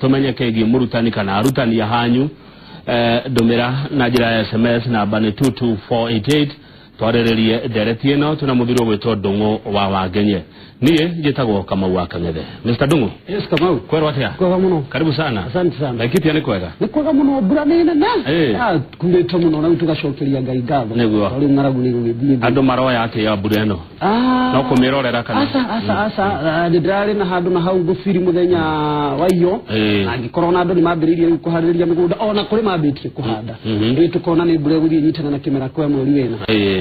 tumenye kegi murutani kana arutani ya hanyu domera na njira SMS namba ni 22488 twarererie ndereti ino tunamuthiro gwitwo Ndungu wa Wangenye niye njitagwo Kamau wa Kangethe. Mr. Ndungu. Yes, Kamau. Kwero atia? Kwega muno. Karibu sana. Asante sana. Laikipia ni kwega? Ni kwega muno bura nene na. Kumbeto muno na tugacokeria Ngai ngatho. Ari ngaragu ni gugithie. Andu maroya ati ya bura ino. No kumirorera kana. Asa ndirari na handu na hau gufiri muthenya waiyo. Angikorwo na andu ni mambiririe kuhaririria migunda ona kuri mambitie kuhanda. Tukona ni bura guthie nyitana na kimera kwa mweri wena.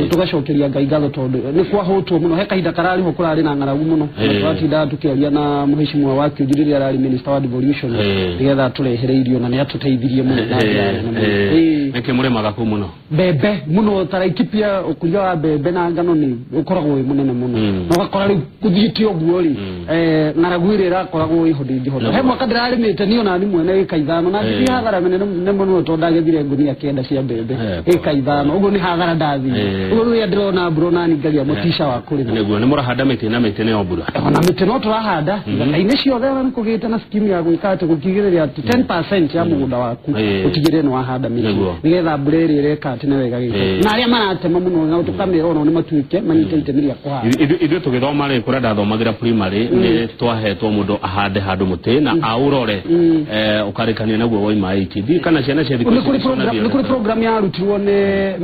Tugacokeria Ngai ngatho tondu ni kwahotwo muno he kahinda karari ho kurari na ngaragu muno. Twatinda tukiaria na muheshimiwa wake ujiriri arari minister wa devolution ndigetha turehereirio na ni atuteithirie muno na neke muremaga ku muno bebe muno Laikipia ukuria wa bebe na ngano ni ukoragwo wi munene muno no gakora ri kuthiite oguo ri ngaragu iri rakoragwo ihodi hodo he mwaka ndirarimite ni ona ni mwene ikaithano na ndi hathara menene muno tondagethire ngunia kenda cia bebe ikaithano uguo ni hathara ndathi uguo ri ndirona brona ni ngaria mutisha wa kuri neguo ni murahanda miti na miti ne obura ona miti no turahanda ine ciothe ni kugite na scheme ya gwikate gukigireria ati 10% ya mugunda waku utigire no wahanda miti nigetha mbura iri reka ati ne wega giko na aria maratema muno na tukamira ona ni matuike manyite itemiria kuhanda ithu tugithoma ri kura ndathomagira primary ni twahetwo mundu ahande handu muti na aurore ukarikania naguo woima ITD kana ciana cia thikũ ni kuri program ya rutirwo ni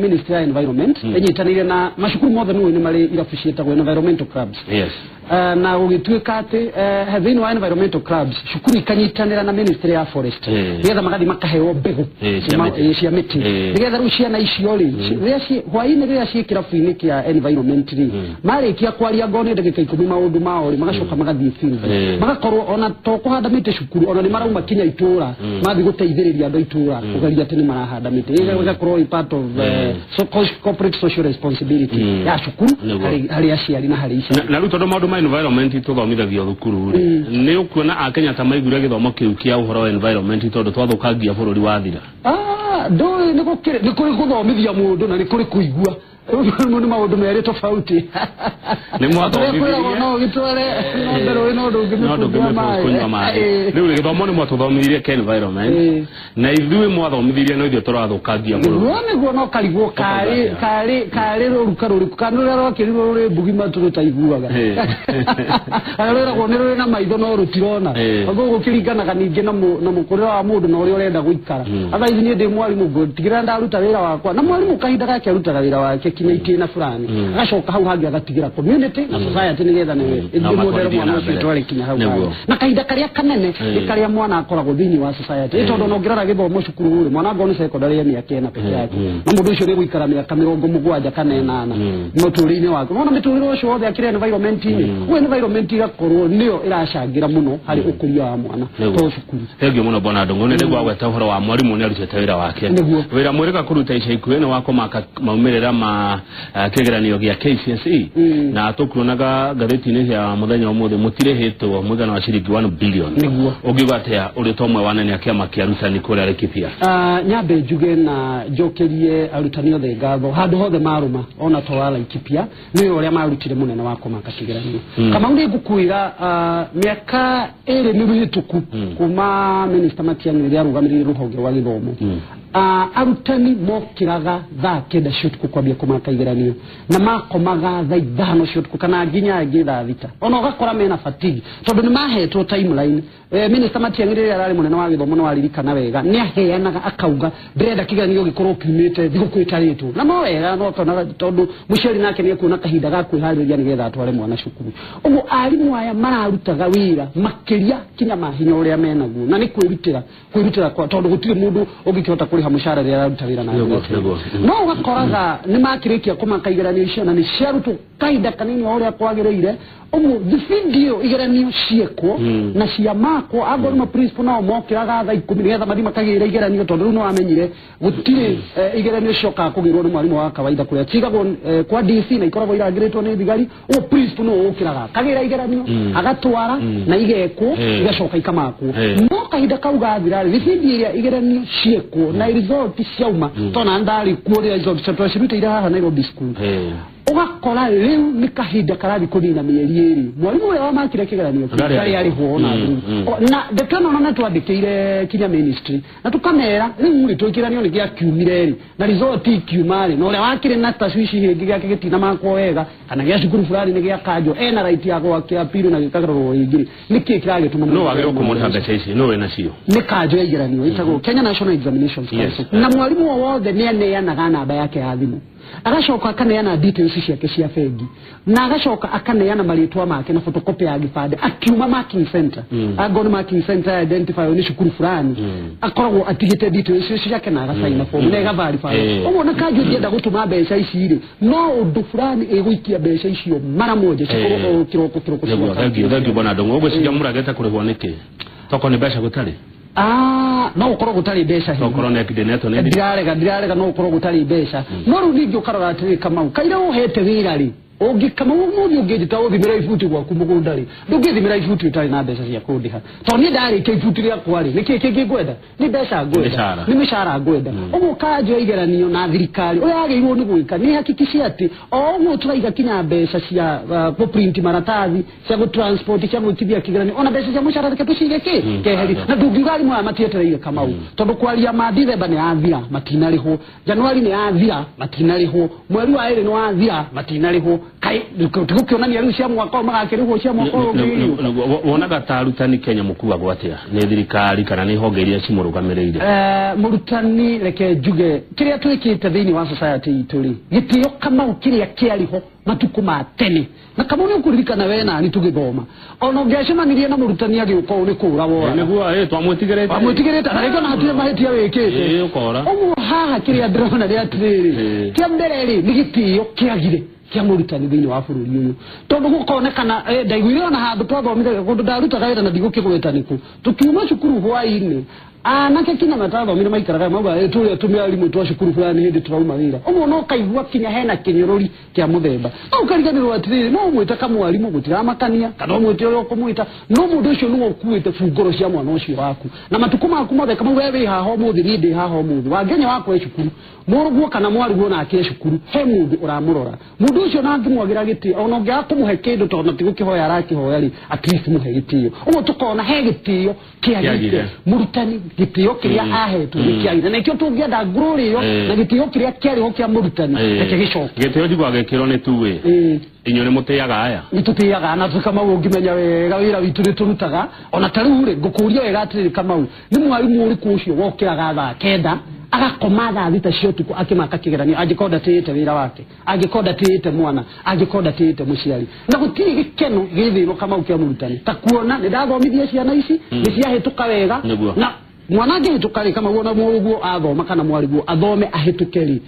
Ministry of Environment enyitanire na mashukuru mothe ni mari irafucieta go environmental clubs na ugituika ati having wa environmental clubs shukuru ikanyitanira na Ministry ya Forest nigetha magadi makaheo mbegu cia miti nigetha rucia na icio ri hwaini ria ciikira fuini kia environment ri marikia kwaria ngone ndagika 10 maundu mao ri magacoka magathie field magakorwo ona to kuhanda miti shukuru ona ni marauma kinya itura mathi guteithiriria andu itura ugaria ati ni marahanda miti igakorwo i part of corporate social responsibility ya shukuru hari aciari na hari ici na ruto ndo maundu ma environment tuthomithagio thukuru ri ni ukuona akenya ta maigure githomo kiu kia uhoro wa environment tondu twathukangia bururi wa thira ndo ni kuri kuthomithia mundu na ni kuri kuigua ni maundu meri tofauti ni mwathomithia no gitware ndero no ndungimekunywa mai riu githomo ni mwatuthomithirie ke environment na ithui mwathomithirie no ithio turathukangia bururi niguo no karigwo kari rukaruri kanura rwakirirwo ruri bugima turutaiguaga arora kuonerwo na maitho no rutirona ago gukiringanaga ningi na mukurira wa mundu na uri urenda guikara aba ithi ni ndi mwalimu ngo tigira ndaruta wira wakwa na mwalimu kahinda gake arutaga wira wake kinya itina fulani agacoka hau hangi agatigira community na society nigetha ni ndi modero mwana ucio twari kinya hau na kahinda karia kanene karia mwana akoragwo thini wa society tondu no ngirara githomo cukuru uri mwana ngo ni secondary ya miaka ena peke yake na mundu ucio ni guikara miaka 70 kana 8 muturine wake mwana miturire ucio wothe akire environment ni we environment igakorwo nio iracangira muno hari ukuria wa mwana to cukuru thengio muno bona Ndungu ni ndigwa gweta uhoro wa mwalimu ni arutete wira wake wira mwirika kuruta ica ikuene wako maumirira ma kigeranio gia KCSE na tukuronaga gatheti-ini ya muthenya umuthi mutirehetwo mwigana wa ciringi 1 billion ugigatea uri tomwe wanene akiama kia arutani kuria Laikipia nyambe njuge na jokerie arutani othe ngatho handu hothe maruma ona to wa Laikipia ni uria marutire munene wako maka kigeranio kama ndi gukuira miaka eri ni wituku kuma minister Matiang'i ria rugamirire ruhonge rwa githomo arutani mokiraga thaa kenda ciutuku kwambia kumaka igeranio na makomaga thaa 5 ciutuku kana nginya ngi thaa 6 ona ugakora mena fatigue tondu ni mahetwo timeline minister Matiang'i ria arari munene wa githomo no aririkana wega ni aheanaga akauga ndrenda kigeranio gikorwo kiumite thiguku itaritwo na no wega no tondu muciari nake ni kuona kahinda ga kwihariria nigetha atware mwana cukuru uguo arimu aya mararutaga wira makiria kinya mahinya uria menaguo na ni kwirutira kwa tondu gutire mundu ungikihota kuriha mushara ria arutawira na no ugakoraga ni makirikia kumaka igeranio icio na ni ciarutwo kahinda kanini uria kwagiriire uguo video igeranio ciekwo na ciamakwo agora ma principal nao mokiraga thaa 10 nigetha mathi makagira igeranio tondu riu no amenyire gutire igeranio cioka kugirwo ni mwarimu wa kawaida kuria tigagwo kwa DC na ikoragwo iragiritwo ni thigari o principal no ukiraga kagira igeranio agatwara na igekwo igacoka ikamakwo no kahinda kau gathira video iria igeranio ciekwo na result ciauma tona ndari kuoria result twacirutire haha Nairobi school ugakora riu ni kahinda karathi kunina mieri iri mwalimu we wa makire kigeranio kari ari huona na dekano na twandikire kinya ministry na tukamera riu ri twikiranio ni gia kiumire ri na result kiumari no le wakire na taswishi hingi gia kigitina makwo wega kana gia cukuru fulani ni gia kanjo ena right ya kwa kia piru na gikagarwo ingiri niki kirage tuma no wagero kumuriha mbeca ici no we nacio ni kanjo ya igeranio itago Kenya National Examinations Council na mwalimu wothe ni aneanaga namba yake ya thimu agacoka akaneana details ciake cia bengi na agacoka akaneana maritwa make na photocopy ya gibande akiuma marking center agone marking center identify ni cukuru fulani akoragwo atigite details ciake na agasaina form na agaverify umona kanjo ndienda gutuma mbeca ici ri no undu fulani eguikia mbeca icio mara moja cikoro kiroko thank bona ndongo ubwe cia murageta kurihwo niki toko ni mbeca gutari no ukoro gutari besha hiyo ukoro nekideneto ne ndirarega no ukoro gutari besha no rungi ukarora atiri kama kaira uhete wira ri ogi kama umuthi ungejita uthimira ifuti gwaku mugundari ndungithimira ifuti utari na besha cia kundiha to ni ndari ke ifuti ria kwari niki kingigwenda ni besha gwenda ni mishara gwenda umukaje igeranio na thirikari uyagirwo ni gwika ni hakikishia ati owo turaiga kinya besha cia ku print maratathi cia ku transport cia gutibia kigeranio ona besha cia mushara ke tucigeke keheri na ndungigari mwa matietereire kama u tondu kwaria mathithemba ni athira matinariho Januari ni athira matinariho mweri wa eri ni athira matinariho kai tukionania riu cia mwaka magakiriho cia mwaka wonaga tarutani Kenya mukuwa gwatia ni thirikari kana ni hongeria cimurugamirire murutani reke juge kiria twikite thiini wa society ituri gitio kama ukiria kiariho matuku ma tene na kama uri kuririkana wena ni tugithoma ono ngecemanirie na murutani agiuka uri kura wora niguo twamutigerete ariko na hatire mahetia wikite ukora haha kiria drona ria tiriri kia mbere ri ni gitio kiagire kia murutani thiini wa bururi uyu tondu gukonekana ndaiguire ona handu twathomire gundu ndarutaga wira na ndigukigwetaniku tukiuma cukuru hwaini anake kinya matathomire maikaraga mauga tuli atumia alimu twa cukuru fulani hindi turauma wira umo no kaigua kinya hena kinyorori kia muthemba au kariganirwo atiri no mwita kama mwalimu gutiramakania kana mwite ro kumwita no mundu ucio nuwo kuite fungoro cia mwana ucio waku na matukuma akumothe kama wewe haho muthi ndi haho muthi wagenya wako cukuru muruguo kana mwaruguo na akire cukuru he mundu uramurora mundu ucio na ngimwagira giti ona ngia kumuhe kindu tondu tigukihoya arakihoya ri at least muhe gitio umo tukona he gitio kia murutani gitio kiria ahetu kiaire na kio tungienda ngururi yo na gitio kiria kiari ho kia murutani reke gicoka gitio ndigwage kiro ni tuwe inyone muteyaga aya nitutiyaga na tukama ungimenya wega wira witu niturutaga ona tarure ngukuria wega atiri kama ni mwalimu uri kucio wokiraga tha kenda agakoma tha thita cio tuku akimaka kigeranio agikoda tiite wira wake agikoda tiite mwana agikoda tiite muciari na gutiri gikeno githiro kama ukia murutani takuona ni ndathomithia ciana ici ni ciahituka wega na mwana angihituka kama wona muguo athoma kana mwarimu athome ahitukeri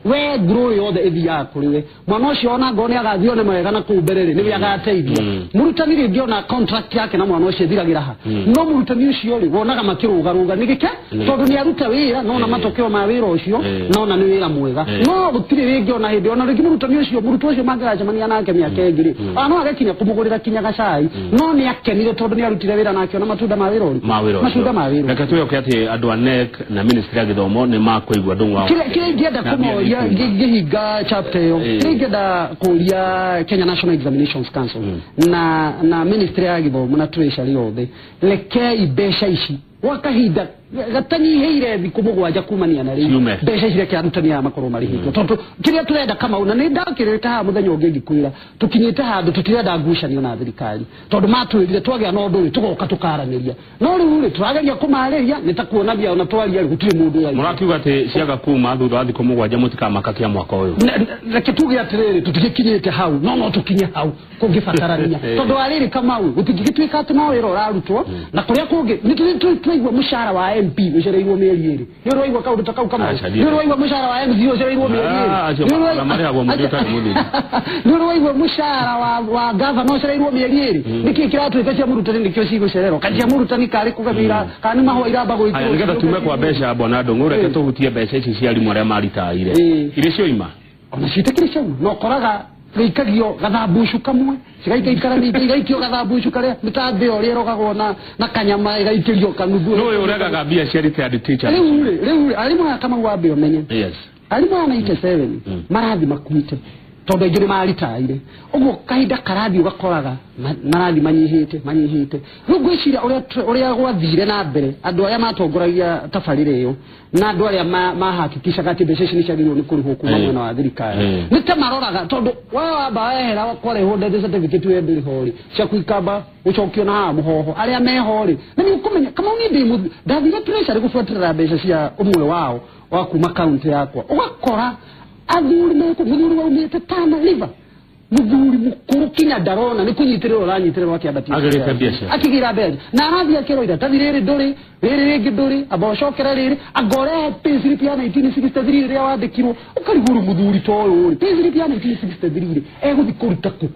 we grow yothe ithia kuriwe mwana ucio ona ngone agathione mwega na kumberere ni agateithia murutani ringi ona contract yake na mwana ucio thiragira ha no murutani ucio ri wonaga makirugaruga ni gike tondu ni aruta wira no na matokeo ma wira ucio no na ni wira mwega no gutiri ringi ona hindi ona ringi murutani ucio murutu ucio mangiracemania nake miaka ingiri ana agakinya kumugurira kinya gacai no ni akenire tondu ni arutire wira nake ona matunda ma wira matunda ma wira reke tuyoke ati andu anek na ministry ya githomo ni makuigwa ndungu wao kile ngienda kumoria gihiga chapter yo ngeda kuria Kenya National Examinations Council na ministry ya githomo na treasury yothe leke ibesha ici wakahinda gatani heire bikumugwaja kumania na ri besha cire kia rutani ya makoro mari hito tondu kiria turenda kama una ni ndakireta ha muthenya ungi gikwira tukinyite handu tutirenda ngucanio na thirikari tondu matwirire twagia no nduri tugoka tukaraniria no riu turageria kumariria nitakuona bia ona twaria gutiri mundu ya murakiuga ati ciaga kuma thutha wa thiko mugwaja mutikamaka kia mwaka uyu reke tuge atiriri tutikinyite hau no tukinye hau kungifatarania tondu ariri kama u utigitwika ati no wira urarutwo na kuria kungi nitutwaigwa mushara wa MP ucereirwo mieri iri ni roigwa kaundu takau kama ni roigwa mushara wa MC ucereirwo mieri iri ni roigwa mushara wa governor ucereirwo mieri iri niki kiratuika cia murutani nikio cigo cerero kacia murutani kari kugabira kana maho iramba goitwo ngeta tume kwa besha bona ndongo reke tuhutie besha ici cia arimu aria maritaire ire cio ima ona citekire cio no koraga ikagio gathabushu kamwe sigaika ikara ni igaikio gathabushu kare mitambe ori rogagwo na kanyama igaikio kanugu no urega gabia charity and teacher riu alimu kama wabe umenye yes alimu ana 87 marathi makuite tondu aingĩ maritaire ũguo kahinda karathi ugakoraga marathi manyihite rĩu ngwĩciria ũrĩa gwathire na mbere andũ arĩa matongoragia tabarĩra ĩyo na andũ arĩa mahakikishaga atĩ mbeca ici nĩciagĩrĩirwo nĩ kũrĩhwo kuma mwena wa thirikari nĩ ta maroraga tondu wamba wehera kwarehwo death certificate we ndĩrĩ ho rĩ cia kuikamba ũcokio na haha mũhoho arĩa meho rĩ na nĩ ũkũmenya kama ũni ndathire treasury gũbuatĩrĩra mbeca cia ũmwe wao wa kuma kaunti yakwa ũgakora athuri mũthuri waumĩte Tana River muthuri mukuru kinya ndarona nĩ kũnyitĩrĩrwo ũranyitirĩrwo akĩambatia akĩgira mbeca na arathi akĩroira tathirĩrĩ ndũrĩ rĩrĩ rĩngĩ ndũrĩ abocokera rĩrĩ agore payslip ya 1963 rĩrĩa wandĩkirwo ũkarigũrũ muthuri to ũyũ payslip ya 1963 egũthi kũruta kũ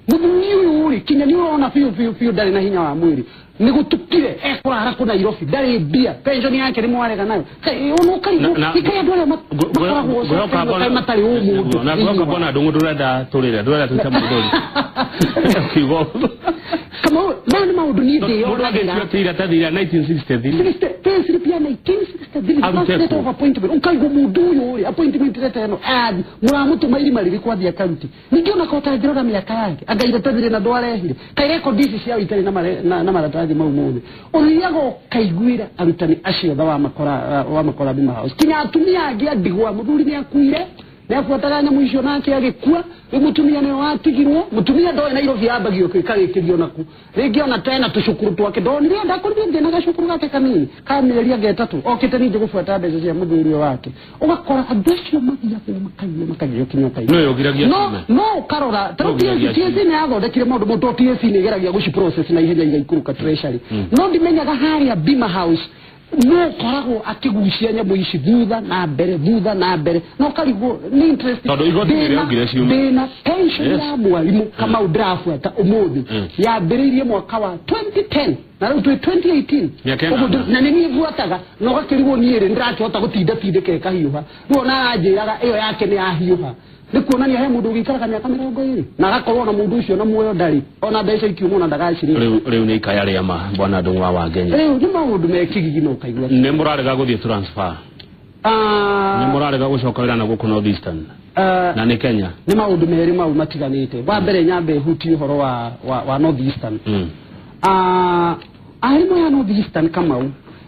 muthuri ũyũ rĩ kinya nĩ ũrona biũ ndarĩ na hinya wa mwĩrĩ nĩ gũtukire ekũrara kũ Nairobi ndarĩ mbia pension yake nĩ mwarega nayo ũno karigũ ikaya ndware makoragwo matarĩ ũmũndũ na ngoka bona ndungu ndurenda turire ndurenda tuta mũndũ kigo kama nani maundu ni ndi yo ndagĩra tira tathira 1963 payslip ya 1963 of appointment ukaigwo mundu uyu ri appointment letter eno ad muramutuma irima riri kwathia county ningiona kota njirora miaka yake agaire tathire na ndwarehire kai record ici cia itari na maratathi mau mothe uriago kaiguira arutani acio tha wa makora bima house kinya atumia angi andigwa muthuri ni akuire nafuataga nyamũ icio nake agĩkua mutumia nĩ watigirwo mutumia ndoe Nairobi yambagio kĩkarĩkĩrio naku rĩngĩ ona tena tucukuru twake ndonire ndakorire ndĩna gacukuru gake kanini ka mĩeri anga 3 okĩte ningĩ gũbuata mbeca cia mũthuri wake ũgakora andũ acio mathiaga makagio kinyoka no yogiragia no karora TSC nĩ yathondekire maũndũ mũtũ TSC nĩ geragia gũci process na ihenya igaikũrũka treasury no ndimenyaga harĩa Bima House no koragwo akigucia nyamũ ici thutha na mbere no karigwo ni interest tondu igoti rĩrĩa ugire ciume na pension ya mwalimu kama udrafuata umuthi yambĩrĩirie mwaka wa 2010 na rĩu 2018 na nĩ nivuataga no gakĩrigwo niĩ rĩ ndĩrakĩhota gũtindĩke kahiũha no na anjĩraga ĩyo yake nĩ ahiũha nĩ kuonania he mũndũ ũgĩikaraga mĩaka 20 na agakorwo na mũndũ ũcio na muoyo ndarĩ ona mbeca ikiuma na ndagacirĩ rĩu nĩ ikaya rĩa ma bwana ndung'wa wa Kenya rĩu nĩ maũndũ mekigigi no kaigua nĩ mũrarega gũthiĩ transfer nĩ mũrarega gũcoka wĩra na gũkũ North Eastern na nĩ Kenya nĩ maũndũ merĩ mau matiganĩte wa mbere nyambe huti ũhoro wa North Eastern arimũ ya North Eastern Kamau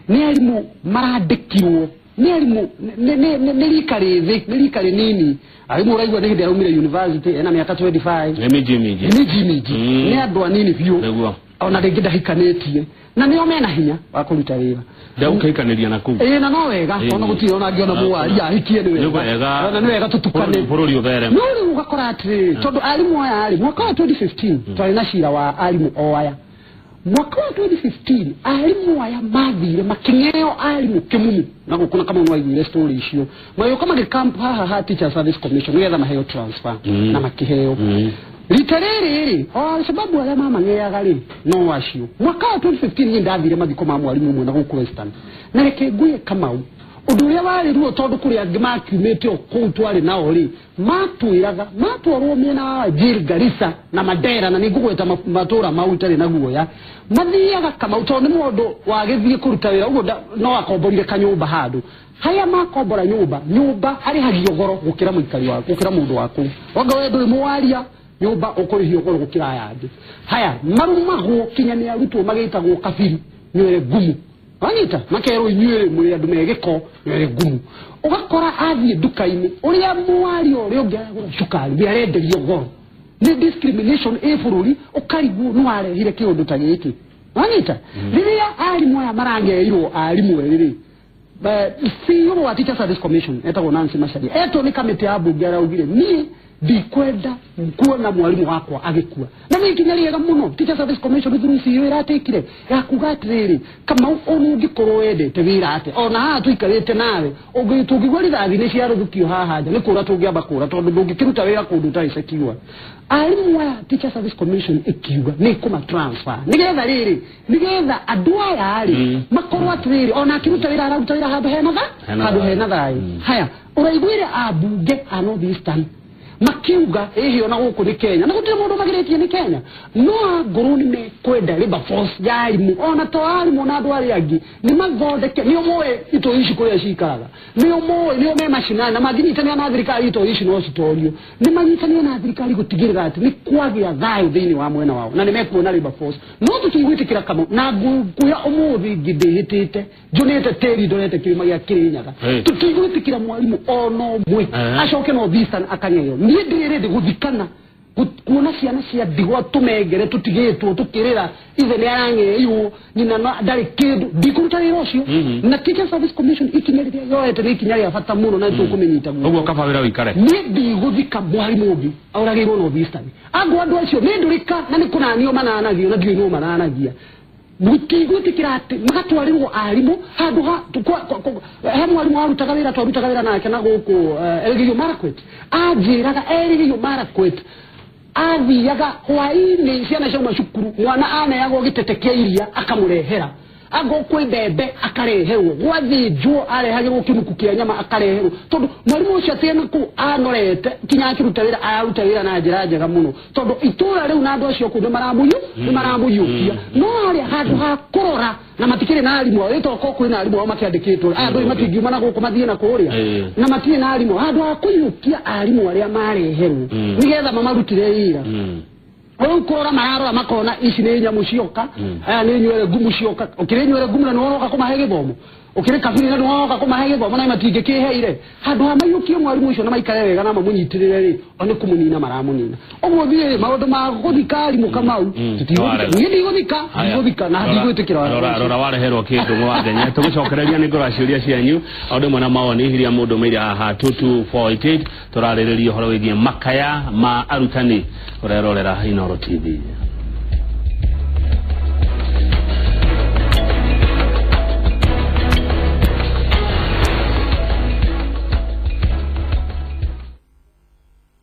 nĩ arimũ marandĩkirwo nĩ arimũ nĩ rikari nini arimũ raigua nĩ hĩndĩ yaumire university ena mĩaka 25 nĩ miji nĩ andũ anini biũ ona rĩngĩ ndahikanĩtie na nĩo mena hinya wa kũruta wĩra ndaukahikanĩria na kũu na no wega ona gũtirĩ ona angĩona mũwaria ahikie nĩ wega na nĩ wega tũtukane bũrũri ũthereme no rĩu ũgakora atĩ tondũ arimũ aya mwaka wa 2015 twarĩ na cira wa arimũ o aya mwaka wa 2015 arimũ aya mathire makĩng'eo arimũ kĩmumu na gũkũna kama nĩ waiguire story icio mayo kama gĩkamp haha Teacher Service Commission nĩgetha maheo transfer na makĩheo rita rĩrĩ o sababu arĩa mamang'eaga rĩ no acio mwaka wa 2015 niĩ ndathire mathiko ma mwarimũ ũmwe na gũkũ Western na reke ngũye Kamau ũndũ ũrĩa warĩruo tondũ kũrĩ angĩ makiumĩte o kũu twarĩ nao rĩ matwarwo mĩena wa Jil Garissa na Mandera na nĩngũgweta matũra mau itarĩ na guoya mathiaga Kamau tondũ nĩ mũndũ wagĩthiĩ kũruta wĩra ũguo no akomborire kanyũmba handũ haya makombora nyũmba arĩhagio goro gũkĩra mũikari waku gũkĩra mũndũ waku wanga we ndũrĩ mũwaria nyũmba ũkũrĩhio goro gũkĩra aya angĩ haya marumagwo kinya nĩ arutwo magĩtagwo kabiri nywele ngumu wanyita makero nywele mũrĩ andũ megĩko nywele ngumu ũgakora athiĩ nduka-inĩ ũrĩa mũwari ũrĩa ũngĩagũra cukari nĩ arenderio goro nĩ discrimination bũrũri ũkarigwo nĩ warehire kĩũndũ ta gĩkĩ wanyita rĩrĩa arimũ aya marangeirwo arimũ rĩrĩ CEO wa Teacher Service Commission etagwo Nancy Macharia nĩ kamĩtĩ ya mbunge araugire niĩ ndikwenda kuona mwalimu wakwa agĩkua na nĩ ikinya rĩega mũno Teacher Service Commission through CEO ĩratekire ya kuga atĩrĩrĩ kama ũngĩkorwo wendete wĩra atĩ ona haha tũikarĩte nawe ũngĩtũngĩgwa rithathi nĩ ciarũthukio haha nja nĩ kũra tũngĩamba kũra tondũ ndũngĩkĩruta wĩra kũndũ ũtarĩ secure arimũ aya Teacher Service Commission ĩkiuga nĩ kũma transfer nĩgetha andũ aya rĩ makorwo atĩrĩrĩ ona akĩruta wĩra araruta wĩra handũ hena thayũ haya ũraiguire abunge a North Eastern makiuga ehio na guku ni Kenya na gutire mundu magiretie ni Kenya no nguruni me kwenda labor force ya arimu ona to arimu na andu ari angi ni mathondeke ni omoe ito ici kuria cikaraga ni omoe ni ome macina na magirite na thirikari ito ici no citorio ni manyitania na thirikari gutigirira ati ni kwagia thayu thiini wa mwena wao na ni mekuona labor force no tutigwitikira kama na nguya omuthi ngidihitite junete teri dorete kirima ya Kirinyaga tutigwitikira mwalimu ono mwe acoke no visa akanyeyo ni ndirire guthikana kuona ciana cia ndigwa tumengere tutigitwo tukirira ithe ni arangeyo nyina no ndari kindu ndikuruta wira ucio na Teacher Service Commission ikinyarithia yoete ni ikinyaria bata muno na tukumenyita uguo kaba wira wikare ni ndiguthika mwarimu ungi auragirwo no visa andu acio ni ndurika na ni kunanio mananagio na ndio no mananagia mutigwitikira ati magatwarirwo arimu handu ha mwarimu arutaga wira nake na guku Elgeyo Marakwet ajiraga Elgeyo Marakwet athiaga hwaini ciana cia macukuru mwana aneagwo gitetekia iria akamurehera agokwe mbembe akareherwo gwathinjwo arehagirwo kimuku kia nyama akareherwo tondu mwarimu ucio atena ku anorete kinya kiruta wira na njira njega muno tondu itura riu na andu acio ku ni maramuyukia no ari handu ha kurora na matikire na arimu rito ko kwina arimu makiandikitwo andu matingiuma na guku mathie na kuria na matie na arimu handu ha kuyukia arimu aria mareherwo nigetha mamarutire ira ukora mararora makona ici ni nyamu cioka aya ni nywele gumu cioka ukire nywele gumu na nwoka kumahe githomo ukire kabiri na nwoka kumahe githomo na matinge kiheire handu ha mayukie mwarimu ucio na maikare wega na mamunyitirire ri one kumunina maramunina ogwo thie maundu ma guthikari mukamau tutigithika na ndigwitikira rora wareherwo kindu mwathenya tugucokereria ni ngora ciuria cianyu aundu mwana mawoni hiria mundu meire haha 2248 turaririria horo wigie makaya ma arutani urerorera Inooro TV.